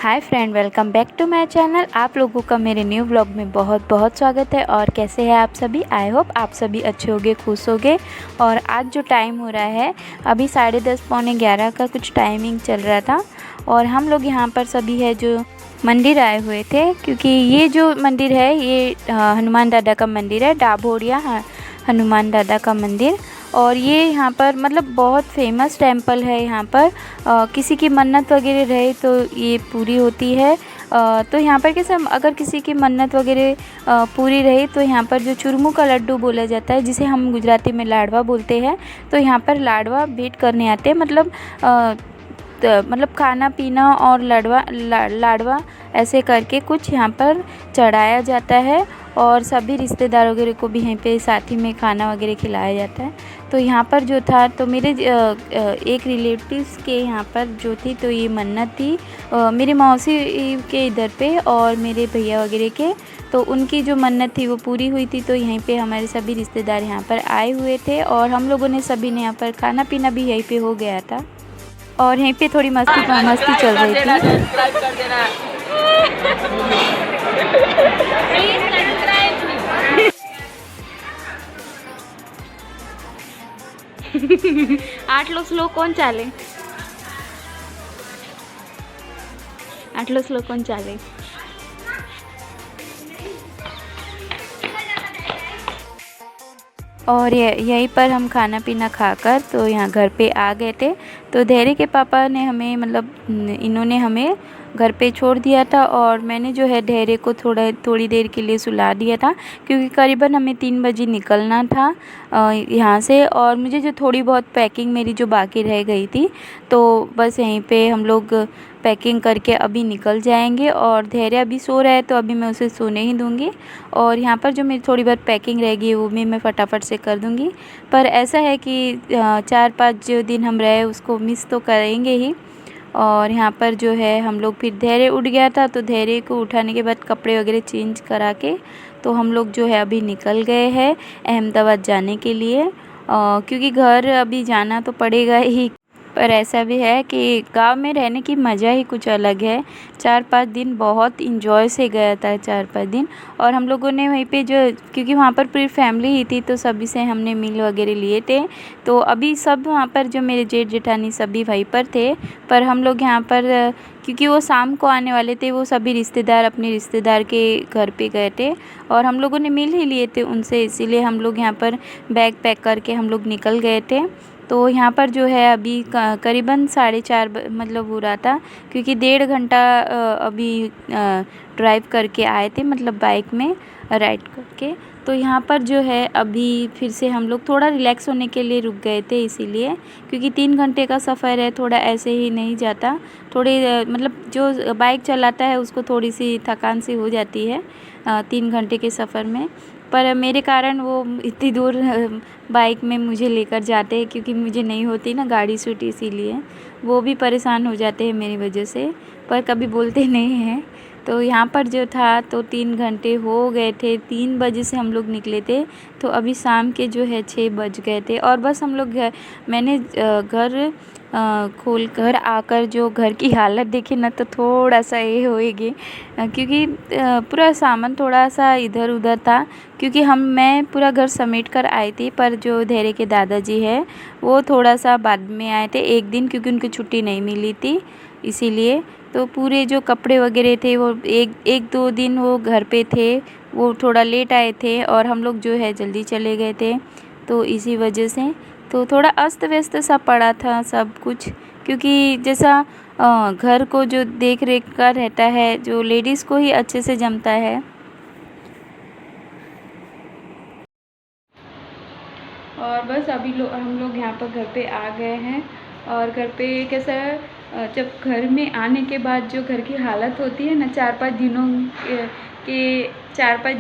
Hi friend, welcome back to my channel. आप लोगों का मेरे न्यू व्लॉग में बहुत बहुत स्वागत है। और कैसे हैं आप सभी? आई होप आप सभी अच्छे होंगे, खुश होंगे। और आज जो टाइम हो रहा है अभी 10:30 पौने 11 का कुछ टाइमिंग चल रहा था। और हम लोग यहाँ पर सभी है जो मंदिर आए हुए थे, क्योंकि ये जो मंदिर है ये हनुमान दादा का मंदिर है, डाभोरिया हनुमान दादा का मंदिर। और ये यहाँ पर मतलब बहुत फेमस टेंपल है। यहाँ पर किसी की मन्नत वगैरह रहे तो ये पूरी होती है। तो यहाँ पर कैसे अगर किसी की मन्नत वगैरह पूरी रही तो यहाँ पर जो चुरमू का लड्डू बोला जाता है, जिसे हम गुजराती में लाडवा बोलते हैं, तो यहाँ पर लाडवा भेंट करने आते हैं। मतलब खाना पीना और लाडवा ऐसे करके कुछ यहाँ पर चढ़ाया जाता है। और सभी रिश्तेदार वगैरह को भी यहीं पे साथ ही में खाना वगैरह खिलाया जाता है। तो यहाँ पर जो था तो मेरे एक रिलेटिव्स के यहाँ पर जो थी तो ये मन्नत थी मेरी मौसी के इधर पे और मेरे भैया वगैरह के। तो उनकी जो मन्नत थी वो पूरी हुई थी। तो यहीं पे हमारे सभी रिश्तेदार यहाँ पर आए हुए थे और हम लोगों ने सभी ने यहाँ पर खाना पीना भी यहीं पे हो गया था। और यहीं पे थोड़ी मस्ती चल रही थी। 8 स्लो कोण चाले? 8 स्लो कोण चाले? और यहीं पर हम खाना पीना खाकर तो यहाँ घर पे आ गए थे। तो धैर्य के पापा ने हमें इन्होंने हमें घर पे छोड़ दिया था। और मैंने जो है धैर्य को थोड़ी देर के लिए सुला दिया था, क्योंकि करीबन हमें 3 बजे निकलना था यहाँ से। और मुझे जो थोड़ी बहुत पैकिंग मेरी जो बाकी रह गई थी, तो बस यहीं पे हम लोग पैकिंग करके अभी निकल जाएंगे। और धैर्य अभी सो रहा है तो अभी मैं उसे सोने ही दूंगी। और यहाँ पर जो मेरी थोड़ी बहुत पैकिंग रहेगी वो भी मैं फटाफट से कर दूंगी। पर ऐसा है कि 4-5 जो दिन हम रहे उसको मिस तो करेंगे ही। और यहाँ पर जो है हम लोग फिर धैर्य उठ गया था, तो धैर्य को उठाने के बाद कपड़े वगैरह चेंज करा के तो हम लोग जो है अभी निकल गए हैं अहमदाबाद जाने के लिए। क्योंकि घर अभी जाना तो पड़ेगा ही। पर ऐसा भी है कि गांव में रहने की मज़ा ही कुछ अलग है। 4-5 दिन बहुत इंजॉय से गया था, 4-5 दिन। और हम लोगों ने वहीं पे जो, क्योंकि वहाँ पर पूरी फैमिली ही थी तो सभी से हमने मील वगैरह लिए थे। तो अभी सब वहाँ पर जो मेरे जेठ जेठानी सभी वहीं पर थे। पर हम लोग यहाँ पर क्योंकि वो शाम को आने वाले थे, वो सभी रिश्तेदार अपने रिश्तेदार के घर पे गए थे और हम लोगों ने मिल ही लिए थे उनसे, इसीलिए हम लोग यहाँ पर बैग पैक करके हम लोग निकल गए थे। तो यहाँ पर जो है अभी करीबन 4:30 मतलब हो रहा था, क्योंकि 1.5 घंटा अभी ड्राइव करके आए थे, मतलब बाइक में राइड करके। तो यहाँ पर जो है अभी फिर से हम लोग थोड़ा रिलैक्स होने के लिए रुक गए थे, इसीलिए क्योंकि 3 घंटे का सफ़र है, थोड़ा ऐसे ही नहीं जाता। थोड़ी मतलब जो बाइक चलाता है उसको थोड़ी सी थकान सी हो जाती है 3 घंटे के सफ़र में। पर मेरे कारण वो इतनी दूर बाइक में मुझे लेकर जाते हैं, क्योंकि मुझे नहीं होती ना गाड़ी सूट, इसीलिए वो भी परेशान हो जाते हैं मेरी वजह से, पर कभी बोलते नहीं हैं। तो यहाँ पर जो था तो 3 घंटे हो गए थे। 3 बजे से हम लोग निकले थे, तो अभी शाम के जो है 6 बज गए थे। और बस हम लोग मैंने घर खोल कर आकर जो घर की हालत देखी ना, तो थोड़ा सा ये होएगी, क्योंकि पूरा सामान थोड़ा सा इधर उधर था। क्योंकि मैं पूरा घर समेट कर आई थी, पर जो धैर्य के दादाजी है वो थोड़ा सा बाद में आए थे, एक दिन, क्योंकि उनकी छुट्टी नहीं मिली थी इसीलिए। तो पूरे जो कपड़े वगैरह थे वो एक 2 दिन वो घर पे थे, वो थोड़ा लेट आए थे और हम लोग जो है जल्दी चले गए थे। तो इसी वजह से तो थोड़ा अस्त व्यस्त सा पड़ा था सब कुछ, क्योंकि जैसा घर को जो देख रेख का रहता है जो लेडीज़ को ही अच्छे से जमता है। और बस अभी हम लोग यहाँ पर घर पे आ गए हैं। और घर पे कैसा है, जब घर में आने के बाद जो घर की हालत होती है ना, 4-5 दिनों के 4-5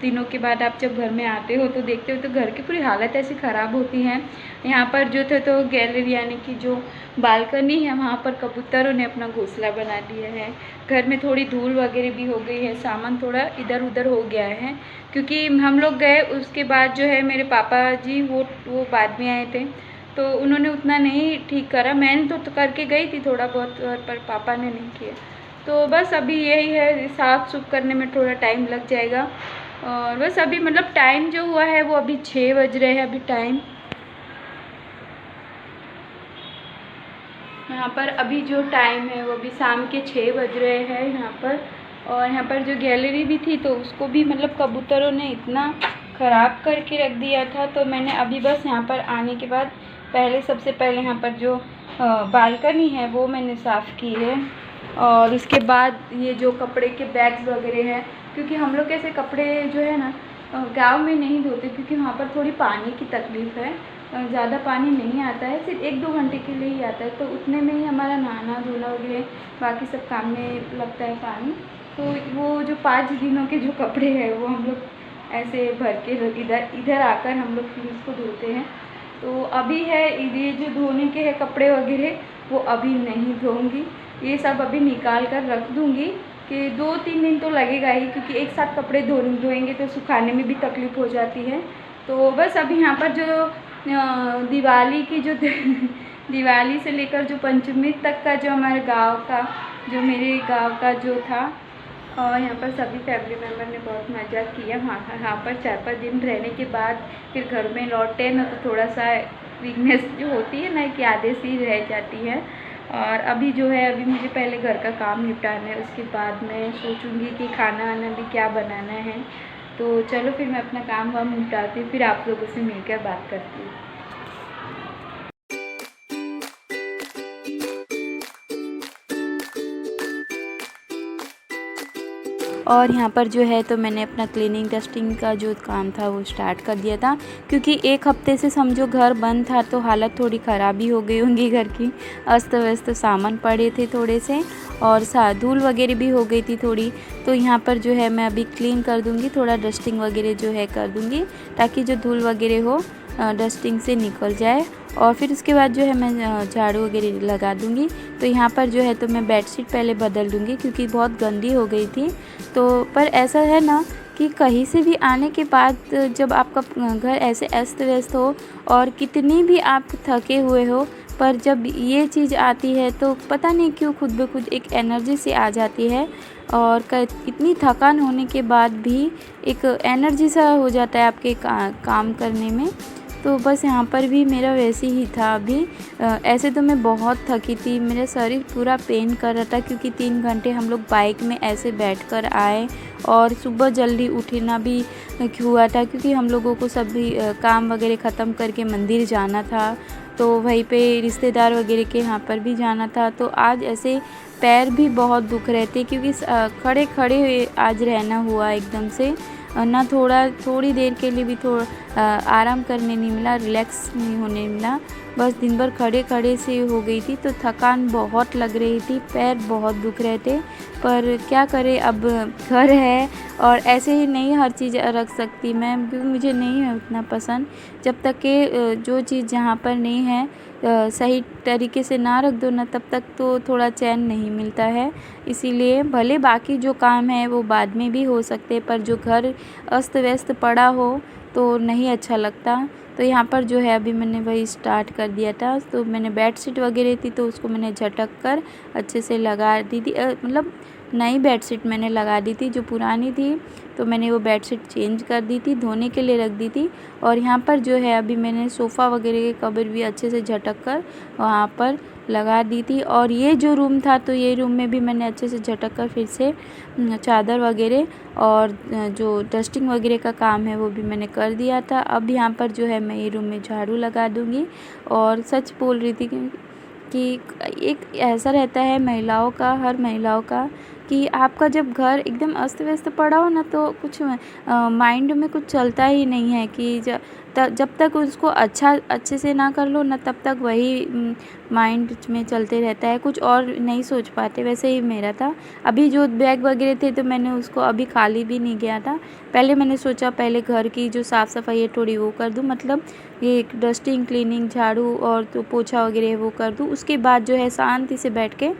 दिनों के बाद आप जब घर में आते हो तो देखते हो तो घर की पूरी हालत ऐसी ख़राब होती है। यहाँ पर जो थे तो गैलरी यानी कि जो बालकनी है वहाँ पर कबूतरों ने अपना घोंसला बना दिया है। घर में थोड़ी धूल वगैरह भी हो गई है, सामान थोड़ा इधर उधर हो गया है, क्योंकि हम लोग गए उसके बाद जो है मेरे पापा जी वो बाद में आए थे, तो उन्होंने उतना नहीं ठीक करा। मैंने तो करके गई थी थोड़ा बहुत, पर पापा ने नहीं किया। तो बस अभी यही है, साफ़ सूफ करने में थोड़ा टाइम लग जाएगा। और बस अभी मतलब टाइम जो हुआ है वो अभी 6 बज रहे हैं अभी टाइम। यहाँ पर अभी जो टाइम है वो अभी शाम के 6 बज रहे हैं यहाँ पर। और यहाँ पर जो गैलरी भी थी तो उसको भी मतलब कबूतरों ने इतना ख़राब करके रख दिया था। तो मैंने अभी बस यहाँ पर आने के बाद सबसे पहले यहाँ पर जो बालकनी है वो मैंने साफ़ की है। और उसके बाद ये जो कपड़े के बैग्स वगैरह हैं, क्योंकि हम लोग ऐसे कपड़े जो है ना गांव में नहीं धोते, क्योंकि वहाँ पर थोड़ी पानी की तकलीफ़ है। ज़्यादा पानी नहीं आता है, सिर्फ 1-2 घंटे के लिए ही आता है, तो उतने में ही हमारा नहाना धोना वगैरह बाकी सब काम में लगता है पानी। तो वो जो 5 दिनों के जो कपड़े हैं वो हम लोग ऐसे भर के इधर आकर हम लोग फिर इसको धोते हैं। तो अभी है ये जो धोने के हैं कपड़े वगैरह वो अभी नहीं धोऊँगी, ये सब अभी निकाल कर रख दूँगी कि 2-3 दिन तो लगेगा ही, क्योंकि एक साथ कपड़े धोएंगे तो सुखाने में भी तकलीफ़ हो जाती है। तो बस अभी यहाँ पर जो दिवाली की जो दिवाली से लेकर जो पंचमी तक का जो हमारे गांव का जो मेरे गांव का जो था, और यहाँ पर सभी फैमिली मेम्बर ने बहुत मज़ा किया। यहाँ पर 4-5 दिन रहने के बाद फिर घर में लौटे ना, तो थोड़ा सा वीकनेस जो होती है ना कि आधे से ही रह जाती है। और अभी जो है अभी मुझे पहले घर का काम निपटाना है, उसके बाद मैं सोचूंगी कि खाना वाना भी क्या बनाना है। तो चलो फिर मैं अपना काम वाम निपटाती हूँ, फिर आप लोगों से मिलकर बात करती हूँ। और यहाँ पर जो है तो मैंने अपना क्लीनिंग डस्टिंग का जो काम था वो स्टार्ट कर दिया था, क्योंकि 1 हफ्ते से समझो घर बंद था तो हालत थोड़ी ख़राब ही हो गई होंगी घर की। अस्त व्यस्त सामान पड़े थे थोड़े से, और धूल वगैरह भी हो गई थी थोड़ी। तो यहाँ पर जो है मैं अभी क्लीन कर दूँगी, थोड़ा डस्टिंग वगैरह जो है कर दूँगी, ताकि जो धूल वगैरह हो डस्टिंग से निकल जाए। और फिर उसके बाद जो है मैं झाड़ू वगैरह लगा दूँगी। तो यहाँ पर जो है तो मैं बेडशीट पहले बदल दूँगी, क्योंकि बहुत गंदी हो गई थी। तो पर ऐसा है ना कि कहीं से भी आने के बाद जब आपका घर ऐसे अस्त व्यस्त हो और कितनी भी आप थके हुए हो, पर जब ये चीज़ आती है तो पता नहीं क्यों खुद ब खुद एक एनर्जी सी आ जाती है। और इतनी थकान होने के बाद भी एक एनर्जी सा हो जाता है आपके काम करने में। तो बस यहाँ पर भी मेरा वैसे ही था अभी। ऐसे तो मैं बहुत थकी थी, मेरा शरीर पूरा पेन कर रहा था, क्योंकि 3 घंटे हम लोग बाइक में ऐसे बैठकर आए। और सुबह जल्दी उठना भी हुआ था, क्योंकि हम लोगों को सभी काम वगैरह ख़त्म करके मंदिर जाना था, तो वहीं पे रिश्तेदार वगैरह के यहाँ पर भी जाना था। तो आज ऐसे पैर भी बहुत दुख रहे थे, क्योंकि खड़े खड़े आज रहना हुआ एकदम से ना, थोड़ी देर के लिए भी आराम करने नहीं मिला, रिलैक्स नहीं होने मिला। बस दिन भर खड़े खड़े से हो गई थी, तो थकान बहुत लग रही थी, पैर बहुत दुख रहे थे। पर क्या करें, अब घर है और ऐसे ही नहीं हर चीज़ रख सकती मैं, मुझे नहीं है उतना पसंद। जब तक कि जो चीज़ जहाँ पर नहीं है सही तरीके से ना रख दो ना, तब तक तो थोड़ा चैन नहीं मिलता है। इसीलिए भले बाकी जो काम है वो बाद में भी हो सकते, पर जो घर अस्त व्यस्त पड़ा हो तो नहीं अच्छा लगता। तो यहाँ पर जो है अभी मैंने वही स्टार्ट कर दिया था। तो मैंने बेडशीट वगैरह थी तो उसको मैंने झटक कर अच्छे से लगा दी थी, मतलब नई बेडशीट मैंने लगा दी थी, जो पुरानी थी तो मैंने वो बेडशीट चेंज कर दी थी, धोने के लिए रख दी थी। और यहाँ पर जो है अभी मैंने सोफ़ा वगैरह के कवर भी अच्छे से झटक कर वहाँ पर लगा दी थी। और ये जो रूम था तो ये रूम में भी मैंने अच्छे से झटक कर फिर से चादर वगैरह और जो डस्टिंग वगैरह का काम है वो भी मैंने कर दिया था। अब यहाँ पर जो है मैं ये रूम में झाड़ू लगा दूँगी। और सच बोल रही थी कि एक ऐसा रहता है महिलाओं का, हर महिलाओं का, कि आपका जब घर एकदम अस्त व्यस्त पड़ा हो ना, तो कुछ माइंड में कुछ चलता ही नहीं है कि जब तक उसको अच्छे से ना कर लो ना, तब तक वही माइंड में चलते रहता है, कुछ और नहीं सोच पाते। वैसे ही मेरा था। अभी जो बैग वगैरह थे तो मैंने उसको अभी खाली भी नहीं गया था, पहले मैंने सोचा पहले घर की जो साफ़ सफाई है थोड़ी वो कर दूँ, मतलब ये डस्टिंग क्लीनिंग झाड़ू और तो पोछा वगैरह वो कर दूँ, उसके बाद जो है शांति से बैठ के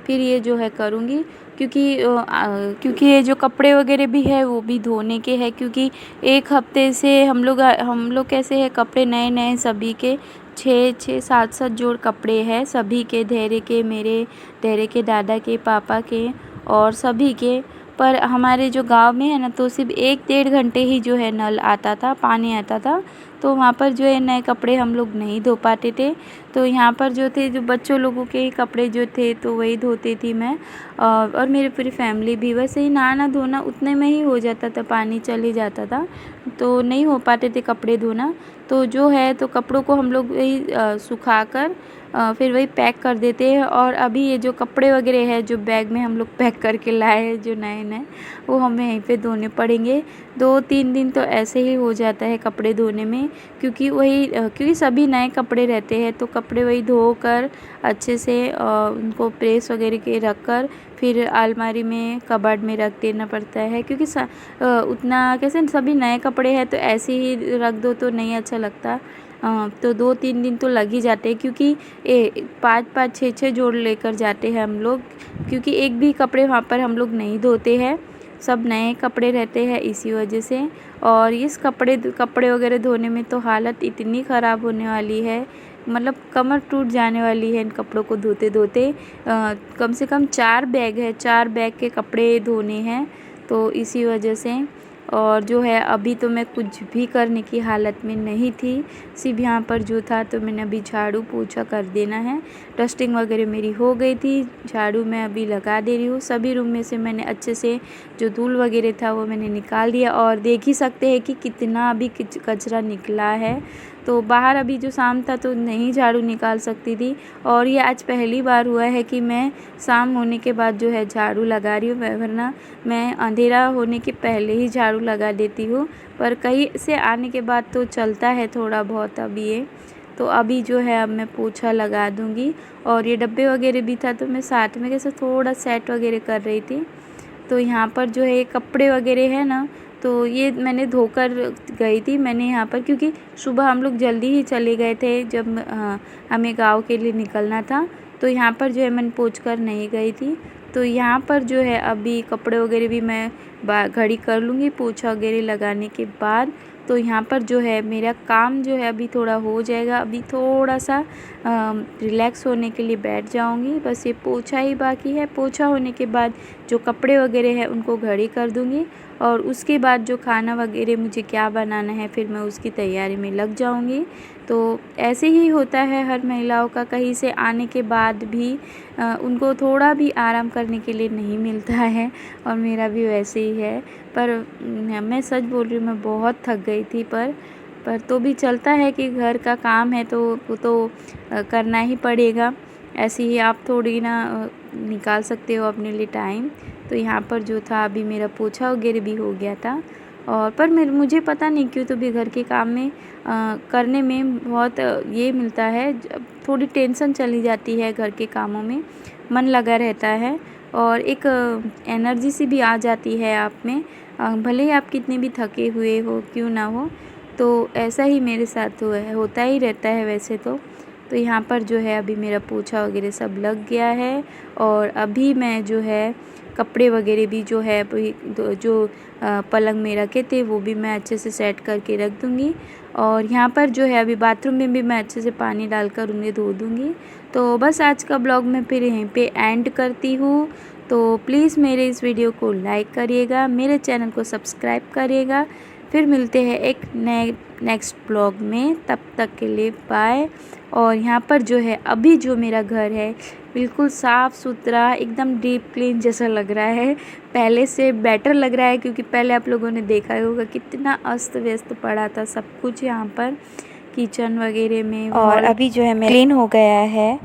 फिर ये जो है करूँगी। क्योंकि ये जो कपड़े वगैरह भी है वो भी धोने के हैं, क्योंकि 1 हफ्ते से हम लोग कैसे है, कपड़े नए नए सभी के 6 7 जोड़ कपड़े हैं सभी के, धैर्य के, मेरे, धैर्य के दादा के, पापा के और सभी के। पर हमारे जो गांव में है ना, तो सिर्फ 1-1.5 घंटे ही जो है नल आता था, पानी आता था। तो वहाँ पर जो है नए कपड़े हम लोग नहीं धो पाते थे। तो यहाँ पर जो थे, जो बच्चों लोगों के कपड़े जो थे तो वही धोती थी मैं, और मेरी पूरी फैमिली भी। वैसे ही नहाना धोना उतने में ही हो जाता था, पानी चल ही जाता था, तो नहीं हो पाते थे कपड़े धोना। तो जो है, तो कपड़ों को हम लोग वही सुखा कर फिर वही पैक कर देते हैं। और अभी ये जो कपड़े वगैरह है, जो बैग में हम लोग पैक करके लाए हैं जो नए-नए, वो हमें यहीं पे धोने पड़ेंगे। 2-3 दिन तो ऐसे ही हो जाता है कपड़े धोने में, क्योंकि सभी नए कपड़े रहते हैं। तो कपड़े वही धोकर अच्छे से उनको प्रेस वगैरह के रख कर फिर अलमारी में, कबर्ड में रख देना पड़ता है। क्योंकि उतना कैसे, सभी नए कपड़े हैं तो ऐसे ही रख दो तो नहीं अच्छा लगता। तो 2-3 दिन तो लग ही जाते हैं, क्योंकि 5-5, 6-6 जोड़ लेकर जाते हैं हम लोग। क्योंकि एक भी कपड़े वहाँ पर हम लोग नहीं धोते हैं, सब नए कपड़े रहते हैं इसी वजह से। और इस कपड़े वगैरह धोने में तो हालत इतनी ख़राब होने वाली है, मतलब कमर टूट जाने वाली है इन कपड़ों को धोते धोते। कम से कम 4 बैग है, 4 बैग के कपड़े धोने हैं, तो इसी वजह से। और जो है, अभी तो मैं कुछ भी करने की हालत में नहीं थी, सिर्फ यहाँ पर जो था तो मैंने अभी झाड़ू पोछा कर देना है। डस्टिंग वगैरह मेरी हो गई थी, झाड़ू मैं अभी लगा दे रही हूँ। सभी रूम में से मैंने अच्छे से जो धूल वगैरह था वो मैंने निकाल दिया, और देख ही सकते हैं कि कितना अभी कचरा निकला है। तो बाहर अभी जो शाम था तो नहीं झाड़ू निकाल सकती थी, और ये आज पहली बार हुआ है कि मैं शाम होने के बाद जो है झाड़ू लगा रही हूँ, वरना मैं अंधेरा होने के पहले ही झाड़ू लगा देती हूँ। पर कहीं से आने के बाद तो चलता है थोड़ा बहुत अभी ये। तो अभी जो है, अब मैं पोछा लगा दूँगी। और ये डब्बे वगैरह भी था तो मैं साथ में कैसे थोड़ा सेट वगैरह कर रही थी। तो यहाँ पर जो है कपड़े वगैरह है ना, तो ये मैंने धोकर गई थी मैंने यहाँ पर, क्योंकि सुबह हम लोग जल्दी ही चले गए थे जब हमें गांव के लिए निकलना था। तो यहाँ पर जो है मैंने पोंछ कर नहीं गई थी। तो यहाँ पर जो है अभी कपड़े वगैरह भी मैं घड़ी कर लूँगी पोछा वगैरह लगाने के बाद। तो यहाँ पर जो है मेरा काम जो है अभी थोड़ा हो जाएगा, अभी थोड़ा सा रिलैक्स होने के लिए बैठ जाऊँगी। बस ये पोछा ही बाकी है, पोछा होने के बाद जो कपड़े वगैरह है उनको घड़ी कर दूँगी, और उसके बाद जो खाना वगैरह मुझे क्या बनाना है फिर मैं उसकी तैयारी में लग जाऊँगी। तो ऐसे ही होता है हर महिलाओं का, कहीं से आने के बाद भी उनको थोड़ा भी आराम करने के लिए नहीं मिलता है, और मेरा भी वैसे ही है। पर मैं सच बोल रही हूँ, मैं बहुत थक गई थी, पर तो भी चलता है कि घर का काम है तो वो तो करना ही पड़ेगा। ऐसे ही आप थोड़ी ना निकाल सकते हो अपने लिए टाइम। तो यहाँ पर जो था अभी मेरा पोछा वगैरह भी हो गया था। और पर मुझे पता नहीं क्यों तो भी घर के काम में करने में बहुत ये मिलता है, थोड़ी टेंशन चली जाती है घर के कामों में, मन लगा रहता है, और एक एनर्जी सी भी आ जाती है आप में, भले ही आप कितने भी थके हुए हो क्यों ना हो। तो ऐसा ही मेरे साथ होता ही रहता है वैसे तो। तो यहाँ पर जो है अभी मेरा पोछा वगैरह सब लग गया है, और अभी मैं जो है कपड़े वगैरह भी जो है जो पलंग में रखे थे वो भी मैं अच्छे से सेट करके रख दूँगी। और यहाँ पर जो है अभी बाथरूम में भी मैं अच्छे से पानी डालकर उन्हें धो दूँगी। तो बस आज का ब्लॉग मैं फिर यहीं पे एंड करती हूँ। तो प्लीज़ मेरे इस वीडियो को लाइक करिएगा, मेरे चैनल को सब्सक्राइब करिएगा। फिर मिलते हैं एक नेक्स्ट ब्लॉग में, तब तक के लिए बाय। और यहाँ पर जो है अभी जो मेरा घर है बिल्कुल साफ़ सुथरा, एकदम डीप क्लीन जैसा लग रहा है, पहले से बेटर लग रहा है। क्योंकि पहले आप लोगों ने देखा ही होगा कितना अस्त व्यस्त पड़ा था सब कुछ यहाँ पर किचन वगैरह में, और अभी जो है क्लीन हो गया है।